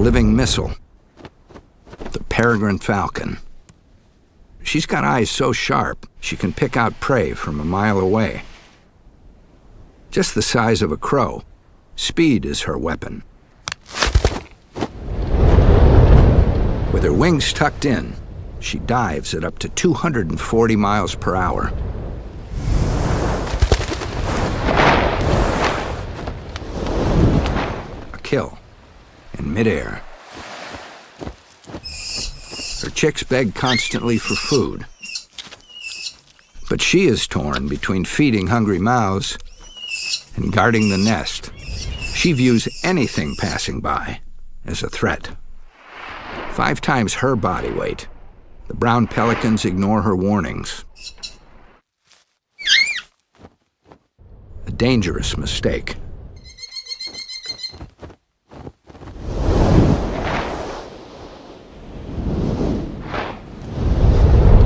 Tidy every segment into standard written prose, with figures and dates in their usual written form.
living missile, the peregrine falcon. She's got eyes so sharp, she can pick out prey from a mile away. Just the size of a crow, speed is her weapon. With her wings tucked in, she dives at up to 240 miles per hour. A kill in midair. Her chicks beg constantly for food. But she is torn between feeding hungry mouths and guarding the nest. She views anything passing by as a threat. 5 times her body weight, the brown pelicans ignore her warnings. A dangerous mistake.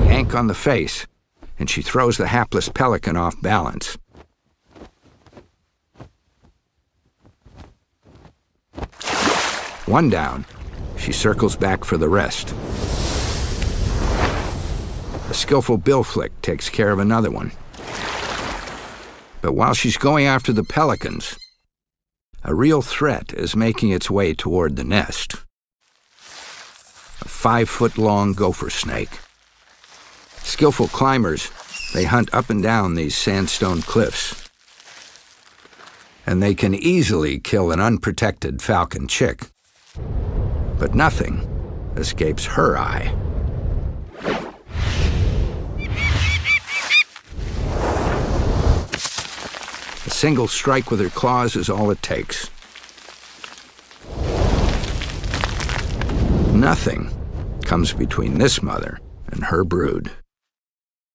Yank on the face, and she throws the hapless pelican off balance. One down, she circles back for the rest. A skillful bill flick takes care of another one. But while she's going after the pelicans, a real threat is making its way toward the nest. A 5-foot-long gopher snake. Skillful climbers, they hunt up and down these sandstone cliffs. And they can easily kill an unprotected falcon chick. But nothing escapes her eye. A single strike with her claws is all it takes. Nothing comes between this mother and her brood.